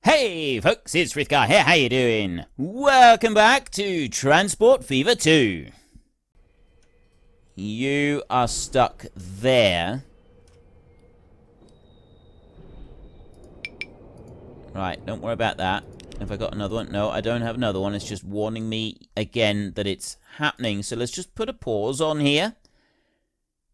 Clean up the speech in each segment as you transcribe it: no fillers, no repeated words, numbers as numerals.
Hey folks, it's Frithgar here, how you doing? Welcome back to Transport Fever 2. You are stuck there. Right, don't worry about that. Have I got another one? No, I don't have another one. It's just warning me again that it's happening. So let's just put a pause on here.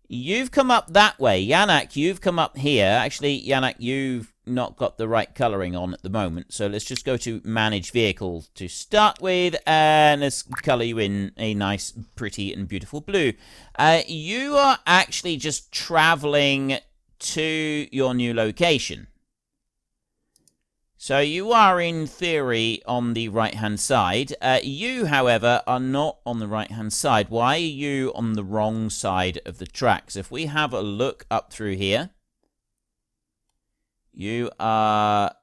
You've come up that way. Yannick, you've come up here. Actually, Yannick, you've not got the right colouring on at the moment. So let's just go to Manage Vehicle to start with. And let's colour you in a nice, pretty and beautiful blue. You are actually just travelling to your new location. So you are, in theory, on the right-hand side. You, however, are not on the right-hand side. Why are you on the wrong side of the tracks? If we have a look up through here, you are...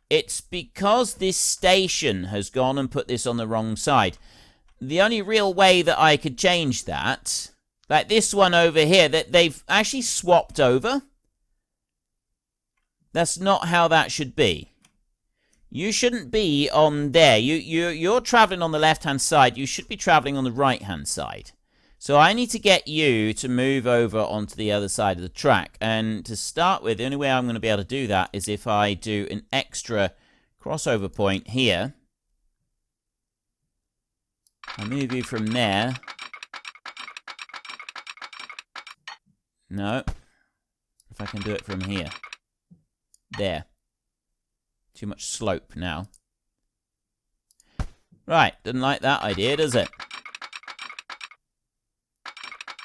It's because this station has gone and put this on the wrong side. The only real way that I could change that, like this one over here, that they've actually swapped over. That's not how that should be. You shouldn't be on there. You're traveling on the left-hand side. You should be traveling on the right-hand side. So I need to get you to move over onto the other side of the track. And to start with, the only way I'm going to be able to do that is if I do an extra crossover point here. I'll move you from there. No. If I can do it from here. There. Too much slope now. Right, didn't like that idea, does it?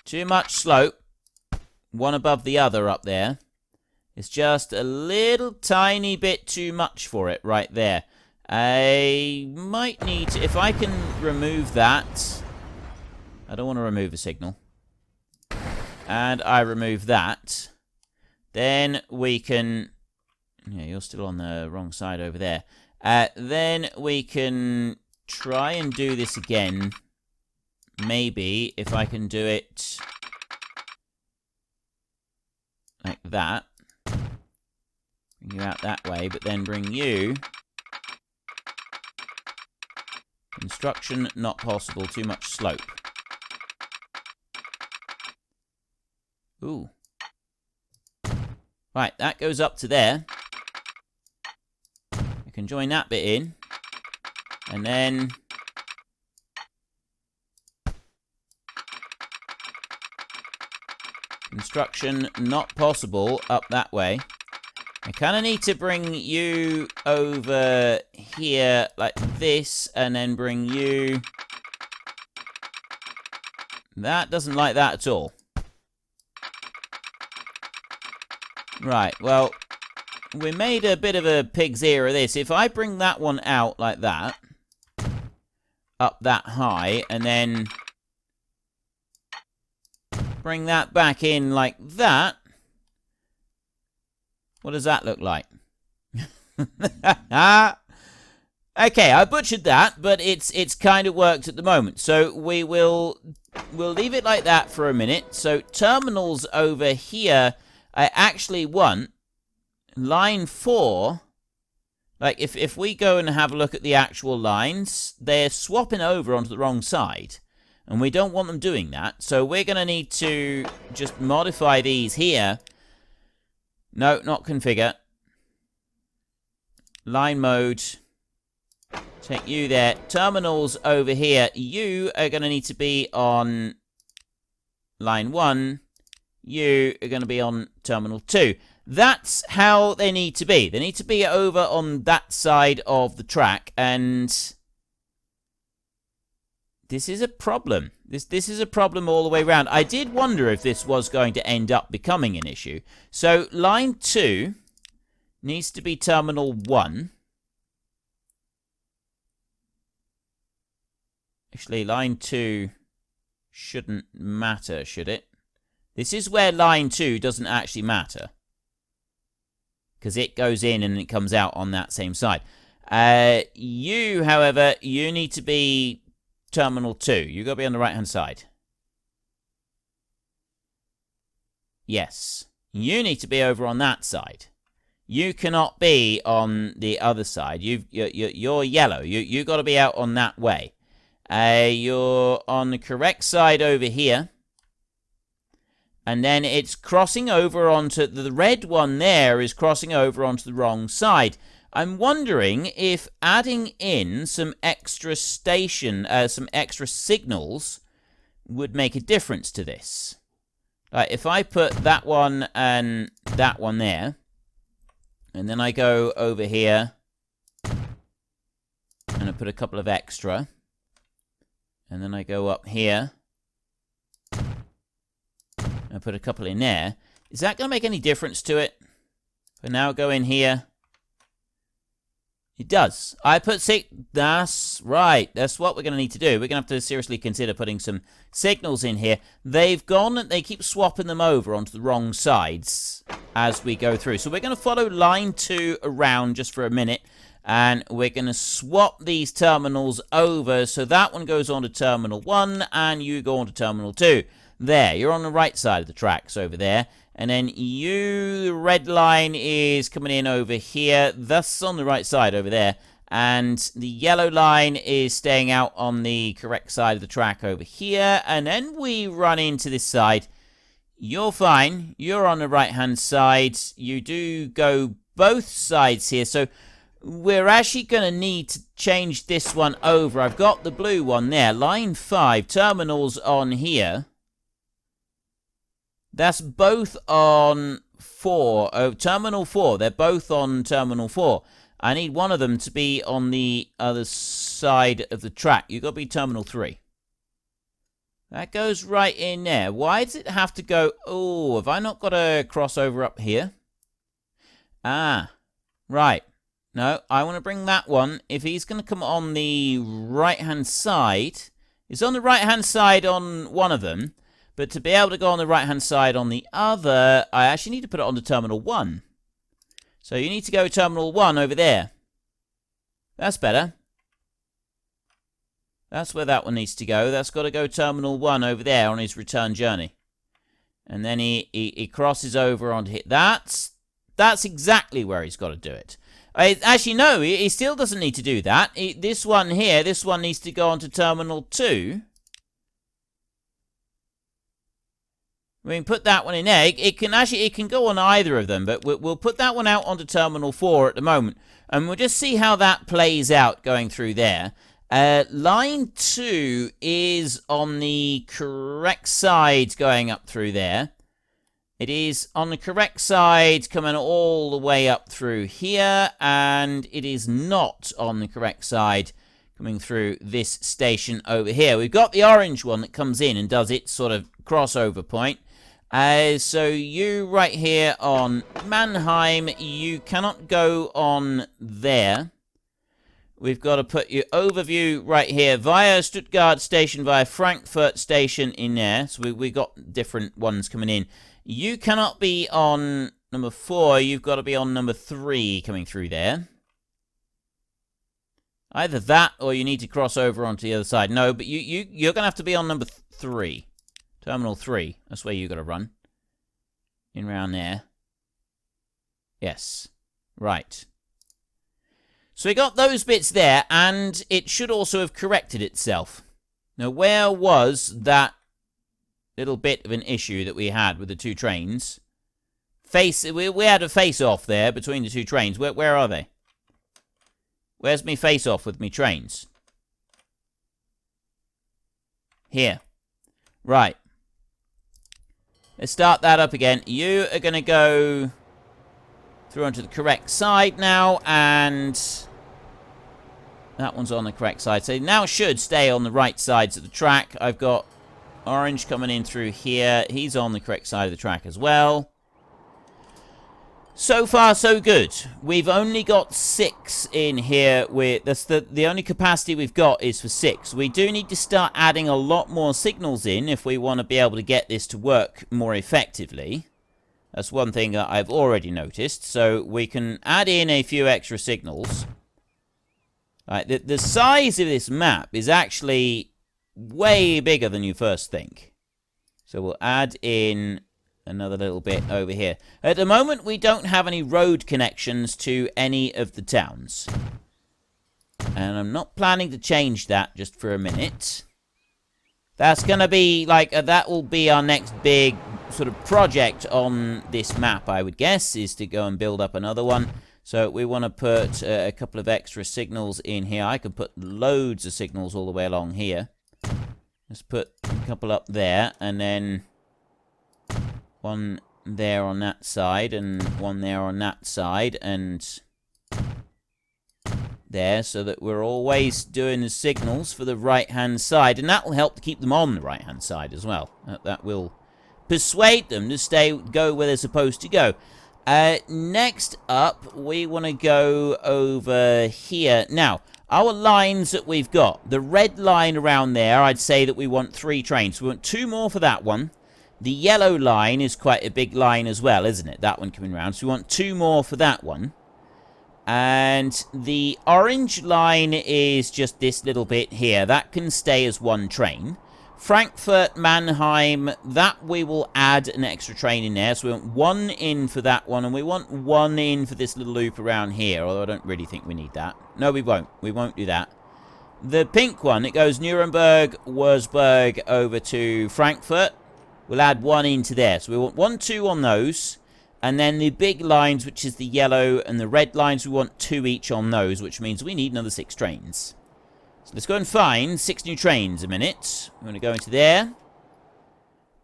Too much slope. One above the other up there. It's just a little tiny bit too much for it right there. I might need to... If I can remove that... I don't want to remove a signal. And I remove that. Then we can... Yeah, you're still on the wrong side over there. Then we can try and do this again. Maybe if I can do it like that. Bring you out that way, but then bring you. Construction not possible, too much slope. Ooh. Right, that goes up to there. Can join that bit in, and then construction not possible up that way. I kind of need to bring you over here like this, and then bring you... That doesn't like that at all. Right, well... We made a bit of a pig's ear of this. If I bring that one out like that, up that high, and then bring that back in like that, what does that look like? Okay, I butchered that, but it's kind of worked at the moment. So we'll leave it like that for a minute. So terminals over here, I actually want line 4, like if we go and have a look at the actual lines, they're swapping over onto the wrong side. And we don't want them doing that. So we're going to need to just modify these here. No, not configure. Line mode. Take you there. Terminals over here. You are going to need to be on line 1. You are going to be on terminal 2. That's how they need to be. They need to be over on that side of the track, and this is a problem. This is a problem all the way around. I did wonder if this was going to end up becoming an issue. So line 2 needs to be terminal 1. Actually, line 2 shouldn't matter, should it? This is where line 2 doesn't actually matter, because it goes in and it comes out on that same side. You, however, you need to be terminal 2. You've got to be on the right-hand side. Yes. You need to be over on that side. You cannot be on the other side. You're yellow. You got to be out on that way. You're on the correct side over here. And then it's crossing over onto... The red one there is crossing over onto the wrong side. I'm wondering if adding in some extra some extra signals would make a difference to this. Like, if I put that one and that one there, and then I go over here, and I put a couple of extra, and then I go up here, and put a couple in there. Is that going to make any difference to it? If I now go in here, it does. I put that's right. That's what we're going to need to do. We're going to have to seriously consider putting some signals in here. They've gone and they keep swapping them over onto the wrong sides as we go through. So we're going to follow line 2 around just for a minute. And we're going to swap these terminals over. So that one goes on to terminal 1 and you go on to terminal 2. There, you're on the right side of the tracks over there. And then the red line is coming in over here. That's on the right side over there. And the yellow line is staying out on the correct side of the track over here. And then we run into this side. You're fine. You're on the right-hand side. You do go both sides here. So we're actually going to need to change this one over. I've got the blue one there. Line 5, terminals on here. That's both on 4. Oh, terminal 4. They're both on terminal 4. I need one of them to be on the other side of the track. You've got to be terminal 3. That goes right in there. Why does it have to go... Oh, have I not got a crossover up here? Ah, right. No, I want to bring that one. If he's going to come on the right-hand side... It's on the right-hand side on one of them. But to be able to go on the right-hand side on the other, I actually need to put it onto terminal 1. So you need to go terminal 1 over there. That's better. That's where that one needs to go. That's got to go terminal 1 over there on his return journey. And then he crosses over onto here. That's exactly where he's got to do it. Actually, no, he still doesn't need to do that. This one here, this one needs to go onto terminal 2. We can put that one in there. It can go on either of them, but we'll put that one out onto terminal 4 at the moment, and we'll just see how that plays out going through there. Line 2 is on the correct side going up through there. It is on the correct side coming all the way up through here, and it is not on the correct side coming through this station over here. We've got the orange one that comes in and does its sort of crossover point. So you right here on Mannheim, you cannot go on there. We've got to put your overview right here via Stuttgart station, via Frankfurt station in there. So we got different ones coming in. You cannot be on number 4. You've got to be on number 3 coming through there. Either that or you need to cross over onto the other side. No, but you're going to have to be on number 3. Terminal 3. That's where you got to run. In round there. Yes. Right. So we got those bits there, and it should also have corrected itself. Now, where was that little bit of an issue that we had with the two trains? We had a face-off there between the two trains. Where are they? Where's me face-off with me trains? Here. Right. Let's start that up again. You are going to go through onto the correct side now, and that one's on the correct side. So now it should stay on the right sides of the track. I've got orange coming in through here. He's on the correct side of the track as well. So far, so good. We've only got 6 in here. That's the only capacity we've got is for 6. We do need to start adding a lot more signals in if we want to be able to get this to work more effectively. That's one thing that I've already noticed. So we can add in a few extra signals. Right, the size of this map is actually way bigger than you first think. So we'll add in another little bit over here. At the moment, we don't have any road connections to any of the towns. And I'm not planning to change that just for a minute. That's going to be, like, that will be our next big sort of project on this map, I would guess, is to go and build up another one. So we want to put a couple of extra signals in here. I could put loads of signals all the way along here. Let's put a couple up there, and then one there on that side, and one there on that side, and there, so that we're always doing the signals for the right-hand side, and that will help to keep them on the right-hand side as well. That will persuade them to go where they're supposed to go. Next up, we want to go over here. Now, our lines that we've got, the red line around there, I'd say that we want 3 trains. We want 2 more for that one. The yellow line is quite a big line as well, isn't it? That one coming around. So we want 2 more for that one. And the orange line is just this little bit here. That can stay as 1 train. Frankfurt, Mannheim, that we will add an extra train in there. So we want 1 in for that one, and we want 1 in for this little loop around here, although I don't really think we need that. No, we won't. We won't do that. The pink one, it goes Nuremberg, Wurzburg, over to Frankfurt. We'll add 1 into there. So we want 1, 2 on those. And then the big lines, which is the yellow and the red lines, we want 2 each on those, which means we need another 6 trains. So let's go and find 6 new trains a minute. We're going to go into there.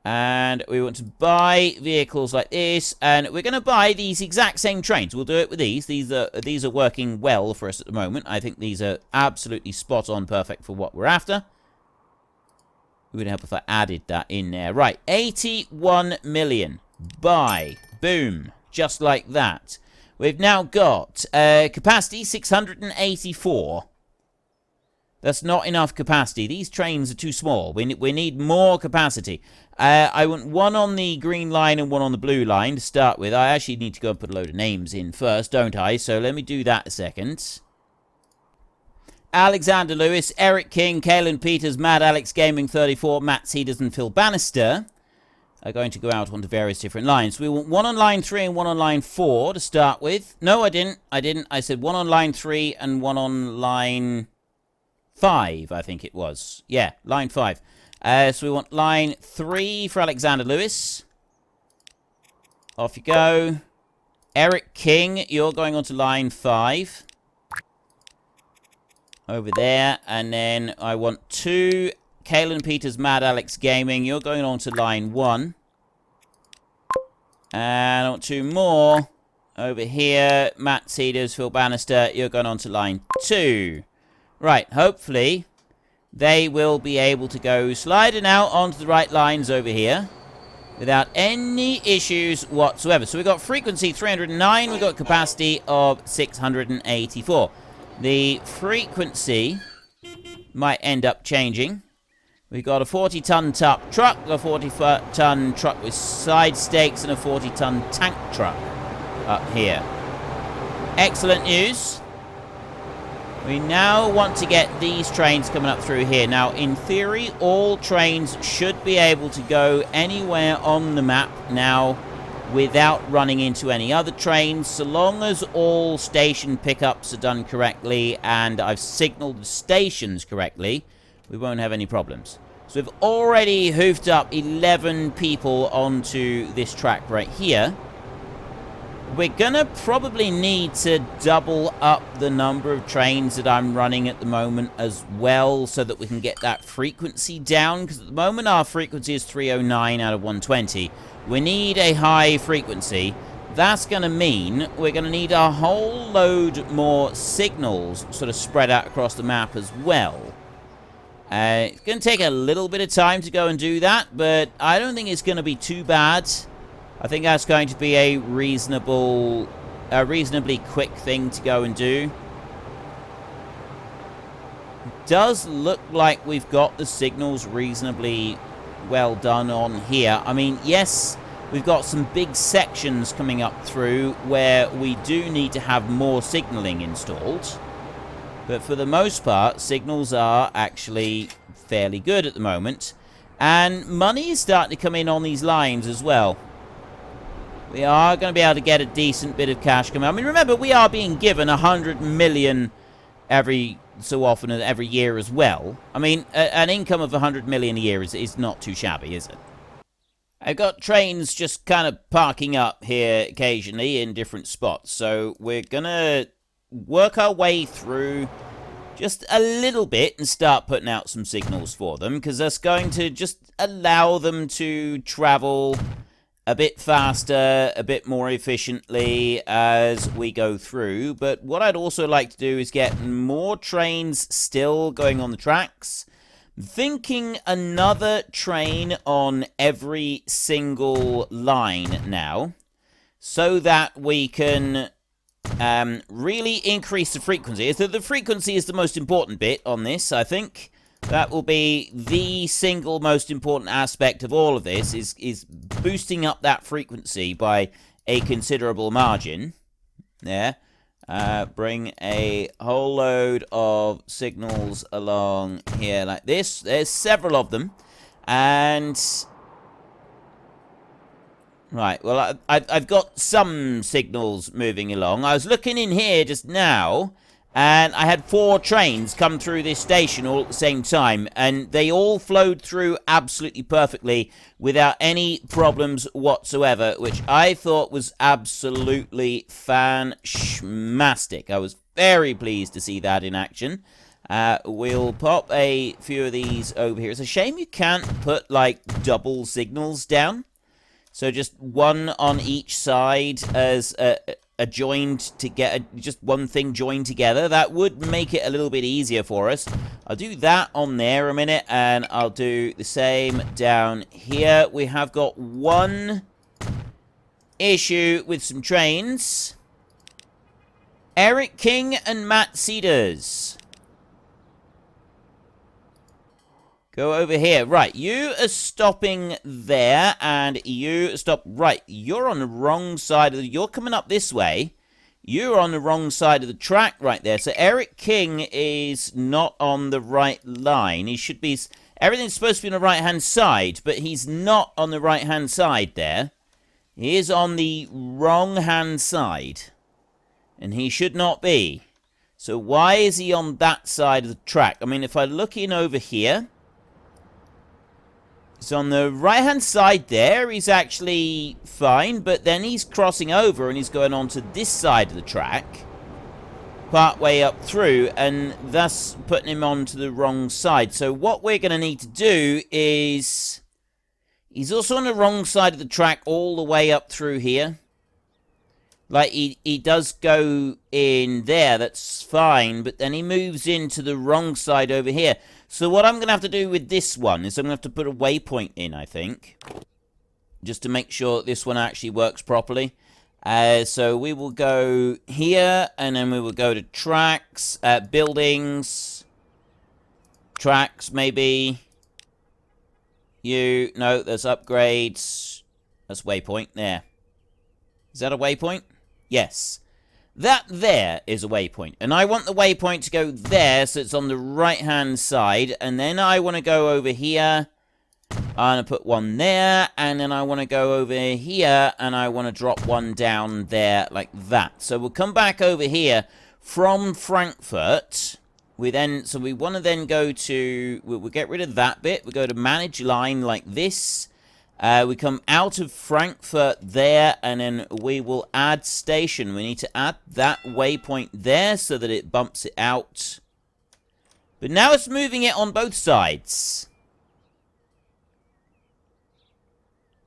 And we want to buy vehicles like this. And we're going to buy these exact same trains. We'll do it with these. These are working well for us at the moment. I think these are absolutely spot on perfect for what we're after. It would help if I added that in there. Right, 81 million. Buy. Boom. Just like that. We've now got capacity 684. That's not enough capacity. These trains are too small. We need more capacity. I want 1 on the green line and 1 on the blue line to start with. I actually need to go and put a load of names in first, don't I? So let me do that a second. Alexander Lewis, Eric King, Kalen Peters, Mad Alex Gaming 34, Matt Cedars, and Phil Bannister are going to go out onto various different lines. We want 1 on line 3 and 1 on line 4 to start with. No, I didn't. I said 1 on line 3 and 1 on line 5, I think it was. Yeah, line 5. So we want line 3 for Alexander Lewis. Off you go. Eric King, you're going on to line 5. Over there. And then I want 2... Kalen Peters, Mad Alex Gaming, you're going on to line 1. And I want 2 more. Over here, Matt Cedars, Phil Bannister, you're going on to line 2. Right, hopefully they will be able to go sliding out onto the right lines over here without any issues whatsoever. So we've got frequency 309, we've got capacity of 684. The frequency might end up changing. We've got a 40-ton truck, a 40-ton truck with side stakes, and a 40-ton tank truck up here. Excellent news. We now want to get these trains coming up through here. Now, in theory, all trains should be able to go anywhere on the map now without running into any other trains, so long as all station pickups are done correctly and I've signaled the stations correctly, we won't have any problems. So we've already hoofed up 11 people onto this track right here. We're gonna probably need to double up the number of trains that I'm running at the moment as well, so that we can get that frequency down, because at the moment our frequency is 309 out of 120. We need a high frequency. That's gonna mean we're gonna need a whole load more signals sort of spread out across the map as well. It's going to take a little bit of time to go and do that, but I don't think it's going to be too bad. I think that's going to be a reasonably quick thing to go and do. It does look like we've got the signals reasonably well done on here. I mean, yes, we've got some big sections coming up through where we do need to have more signaling installed. But for the most part, signals are actually fairly good at the moment. And money is starting to come in on these lines as well. we are going to be able to get a decent bit of cash coming. I mean, remember, we are being given 100 million every so often, every year as well. I mean, an income of 100 million a year is not too shabby, is it? I've got trains just kind of parking up here occasionally in different spots. So we're going to work our way through just a little bit and start putting out some signals for them, because that's going to just allow them to travel a bit faster, a bit more efficiently as we go through. But what I'd also like to do is get more trains still going on the tracks. I'm thinking another train on every single line now, so that we can really increase the frequency. So the frequency is the most important bit on this, I think. That will be the single most important aspect of all of this, is boosting up that frequency by a considerable margin. There. Bring a whole load of signals along here like this. There's several of them. And right, well, I've got some signals moving along. I was looking in here just now, and I had 4 trains come through this station all at the same time, and they all flowed through absolutely perfectly without any problems whatsoever, which I thought was absolutely fan-schmastic. I was very pleased to see that in action. We'll pop a few of these over here. It's a shame you can't put, like, double signals down. So just one on each side as a joined to get just one thing joined together. That would make it a little bit easier for us. I'll do that on there a minute, and I'll do the same down here. We have got one issue with some trains. Eric King and Matt Cedars. Go over here. Right, you are stopping there, and you stop. Right, you're on the wrong side of the... You're coming up this way. You're on the wrong side of the track right there. So Eric King is not on the right line. He should be... Everything's supposed to be on the right-hand side, but he's not on the right-hand side there. He is on the wrong-hand side. And he should not be. So why is he on that side of the track? I mean, if I look in over here... So on the right-hand side there, he's actually fine, but then he's crossing over and he's going on to this side of the track, part way up through, and thus putting him onto the wrong side. So what we're going to need to do is... He's also on the wrong side of the track all the way up through here. Like, he does go in there, that's fine, but then he moves into the wrong side over here. So what I'm going to have to do with this one is I'm going to have to put a waypoint in, I think. Just to make sure that this one actually works properly. So we will go here, and then we will go to tracks, buildings, tracks maybe. No, there's upgrades. That's waypoint there. Is that a waypoint? Yes. That there is a waypoint. And I want the waypoint to go there, so it's on the right-hand side. And then I want to go over here. I'm going to put one there. And then I want to go over here. And I want to drop one down there like that. So we'll come back over here from Frankfurt. So we want to then go to... We'll get rid of that bit. We'll go to manage line like this. We come out of Frankfurt there, and then we will add station. We need to add that waypoint there so that it bumps it out. But now it's moving it on both sides.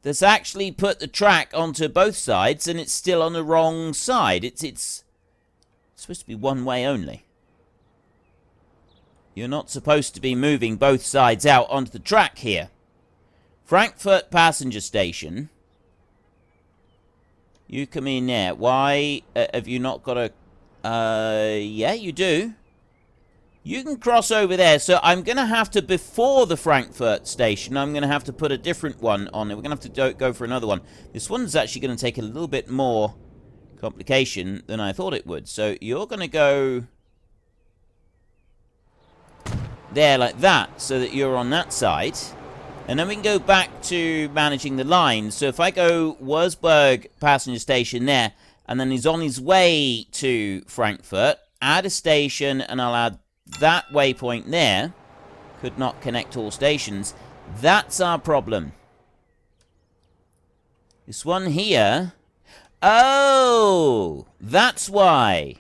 That's actually put the track onto both sides, and it's still on the wrong side. It's supposed to be one way only. You're not supposed to be moving both sides out onto the track here. Frankfurt passenger station. You come in there. Why have you not got a... yeah, you do. You can cross over there. So I'm going to have to, before the Frankfurt station, I'm going to have to put a different one on it. We're going to have to go for another one. This one's actually going to take a little bit more complication than I thought it would. So you're going to go there like that, so that you're on that side. And then we can go back to managing the lines. So if I go Wurzburg passenger station there, and then he's on his way to Frankfurt, add a station, and I'll add that waypoint there. Could not connect all stations. That's our problem. This one here. Oh, that's why.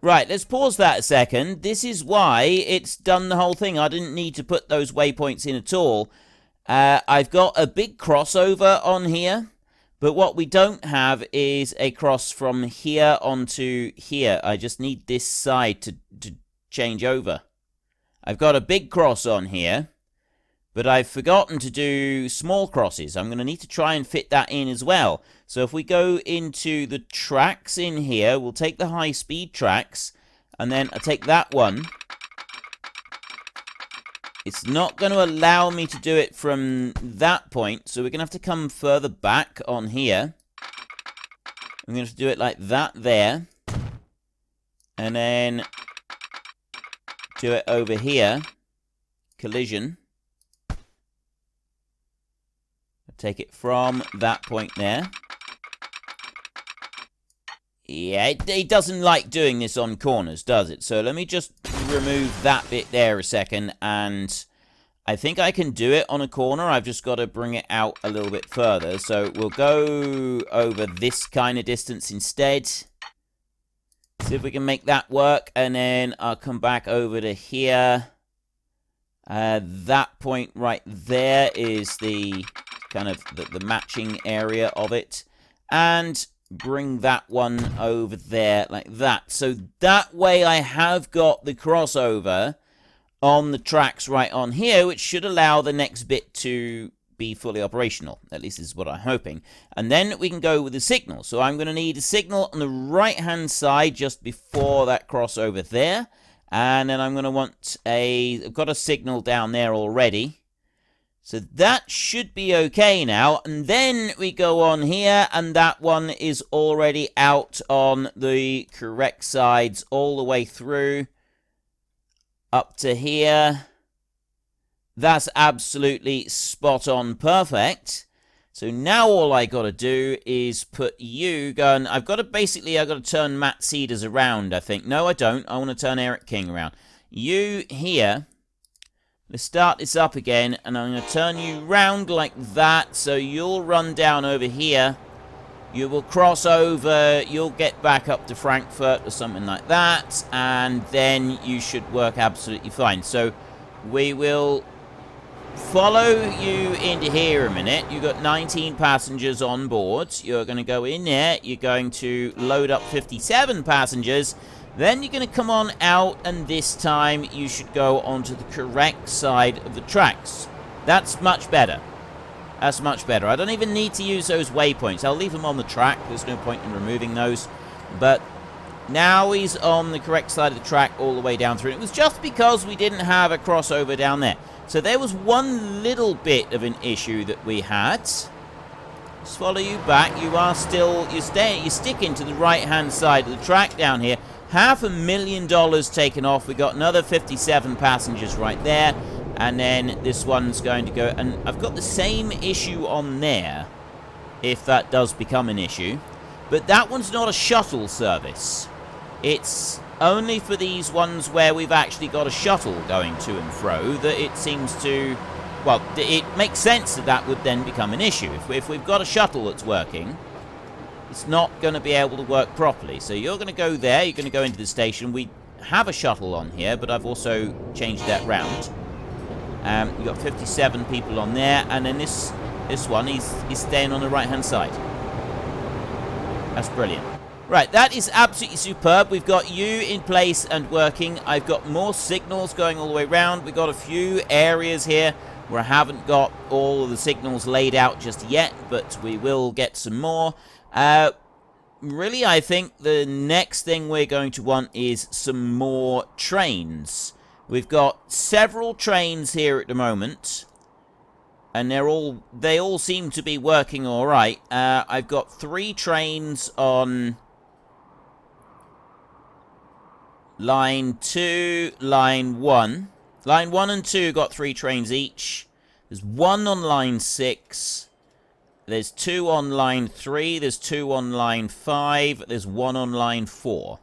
Right, let's pause that a second. This is why it's done the whole thing. I didn't need to put those waypoints in at all. I've got a big crossover on here, but what we don't have is a cross from here onto here. I just need this side to change over. I've got a big cross on here, but I've forgotten to do small crosses. I'm going to need to try and fit that in as well. So if we go into the tracks in here, we'll take the high-speed tracks, and then I take that one. It's not going to allow me to do it from that point, so we're going to have to come further back on here. I'm going to have to do it like that there. And then do it over here. Collision. Take it from that point there. Yeah, it doesn't like doing this on corners, does it? So let me just remove that bit there a second, and I think I can do it on a corner. I've just got to bring it out a little bit further. So we'll go over this kind of distance instead. See if we can make that work, and then I'll come back over to here. That point right there is the kind of the matching area of it, and bring that one over there like that. So that way I have got the crossover on the tracks right on here, which should allow the next bit to be fully operational. At least is what I'm hoping. And then we can go with the signal. So I'm going to need a signal on the right hand side just before that crossover there, and then I'm going to want I've got a signal down there already. So that should be okay now. And then we go on here, and that one is already out on the correct sides all the way through up to here. That's absolutely spot on perfect. So now all I got to do is put you going. I've got to turn Matt Cedars around, I think. No, I don't. I want to turn Eric King around. You here. Let's start this up again, and I'm going to turn you round like that, so you'll run down over here. You will cross over, you'll get back up to Frankfurt or something like that, and then you should work absolutely fine. So we will follow you into here a minute. You've got 19 passengers on board. You're going to go in there. You're going to load up 57 passengers. Then you're going to come on out, and this time you should go onto the correct side of the tracks. That's much better. That's much better. I don't even need to use those waypoints. I'll leave them on the track. There's no point in removing those. But now he's on the correct side of the track all the way down through. It was just because we didn't have a crossover down there. So there was one little bit of an issue that we had. Let's follow you back. You are still, you're sticking to the right-hand side of the track down here. $500,000 taken off. We got another 57 passengers right there, and then this one's going to go, and I've got the same issue on there if that does become an issue, but that one's not a shuttle service. It's only for these ones where we've actually got a shuttle going to and fro that it seems to, well, it makes sense that that would then become an issue. If we've got a shuttle that's working, it's not going to be able to work properly. So you're going to go there, you're going to go into the station. We have a shuttle on here, but I've also changed that round. You've got 57 people on there, and then this one, he's staying on the right-hand side. That's brilliant. Right, that is absolutely superb. We've got you in place and working. I've got more signals going all the way around. We've got a few areas here where I haven't got all of the signals laid out just yet, but we will get some more. Really, I think the next thing we're going to want is some more trains. We've got several trains here at the moment, and they all seem to be working all right. I've got 3 trains on line 2, line 1. Line 1 and 2 got 3 trains each. There's 1 on line 6. There's 2 on line 3. There's 2 on line 5. There's 1 on line 4.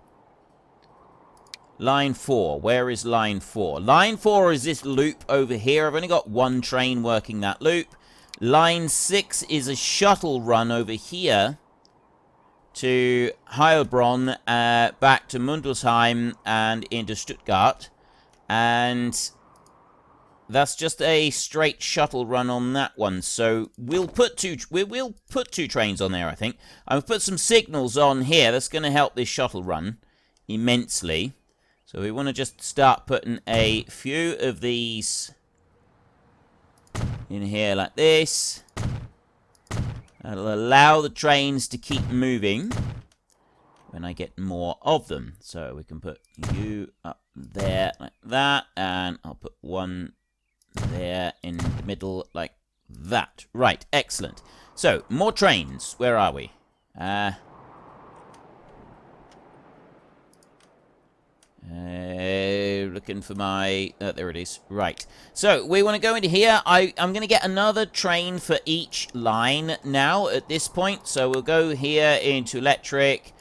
Line 4. Where is line 4? Line 4 is this loop over here. I've only got 1 train working that loop. Line 6 is a shuttle run over here to Heilbronn, back to Mundelsheim and into Stuttgart. And that's just a straight shuttle run on that one. So we'll put two trains on there, I think. I've put some signals on here. That's going to help this shuttle run immensely. So we want to just start putting a few of these in here like this. That'll allow the trains to keep moving when I get more of them. So we can put you up there like that, and I'll put one there in the middle like that. Right, excellent. So, more trains. Where are we? Looking for my... there it is. Right. So, we want to go into here. I'm going to get another train for each line now at this point. So, we'll go here into electric.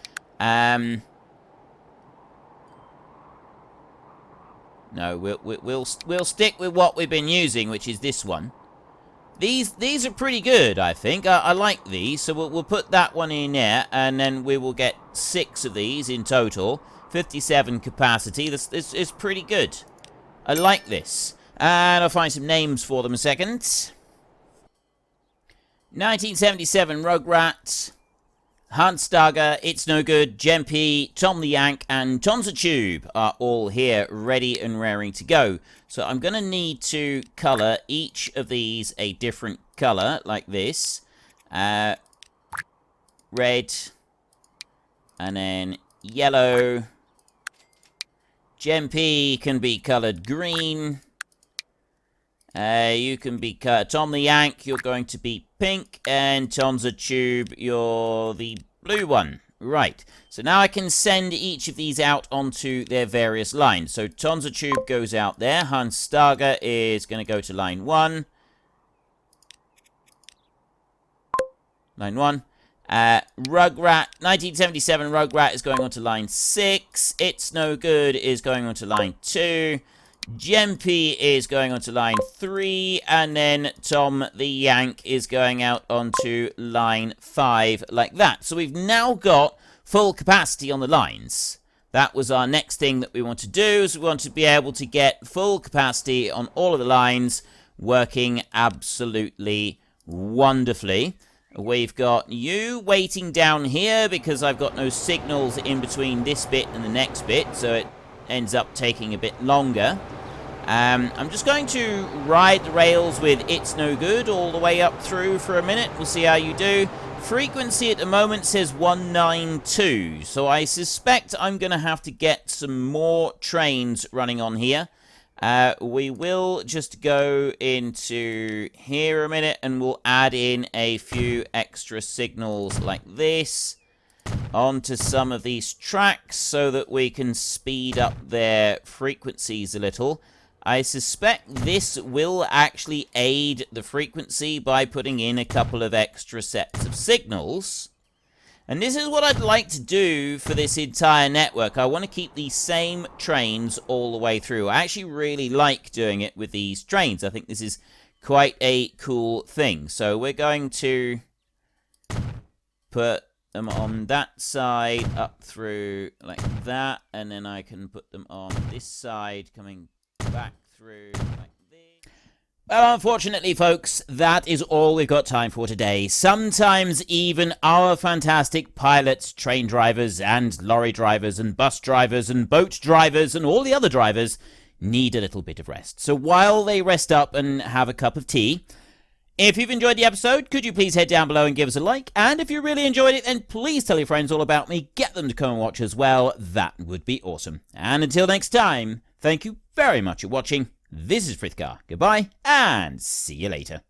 No, we'll stick with what we've been using, which is this one. These are pretty good, I think. I like these, so we'll put that one in there, and then we will get 6 of these in total. 57 capacity. This is pretty good. I like this. And I'll find some names for them in a second. 1977 Rugrat, Hans Stager, It's No Good, Jempe, Tom the Yank, and Tonza Tube are all here, ready and raring to go. So I'm going to need to colour each of these a different colour, like this. Red, and then yellow. Jempe can be coloured green. You can be Tom the Yank, you're going to be pink, and Tonza Tube, you're the blue one. Right, so now I can send each of these out onto their various lines. So Tonza Tube goes out there. Hans Stager is going to go to line 1. Line 1. Rugrat, 1977 Rugrat is going on to line 6. It's No Good is going on to line 2. Jempe is going on to line 3, and then Tom the Yank is going out onto line 5, like that. So we've now got full capacity on the lines. That was our next thing that we want to do, is we want to be able to get full capacity on all of the lines, working absolutely wonderfully. We've got you waiting down here because I've got no signals in between this bit and the next bit, so it ends up taking a bit longer. I'm just going to ride the rails with It's No Good all the way up through for a minute. We'll see how you do. Frequency at the moment says 192, so I suspect I'm going to have to get some more trains running on here. We will just go into here a minute, and we'll add in a few extra signals like this onto some of these tracks so that we can speed up their frequencies a little. I suspect this will actually aid the frequency by putting in a couple of extra sets of signals. And this is what I'd like to do for this entire network. I want to keep these same trains all the way through. I actually really like doing it with these trains. I think this is quite a cool thing. So we're going to put them on that side up through like that, and then I can put them on this side coming back through like this. Well, unfortunately, folks, that is all we've got time for today. Sometimes even our fantastic pilots, train drivers, and lorry drivers, and bus drivers, and boat drivers, and all the other drivers need a little bit of rest. So while they rest up and have a cup of tea, if you've enjoyed the episode, could you please head down below and give us a like? And if you really enjoyed it, then please tell your friends all about me. Get them to come and watch as well. That would be awesome. And until next time, thank you very much for watching. This is Frithgar. Goodbye, and see you later.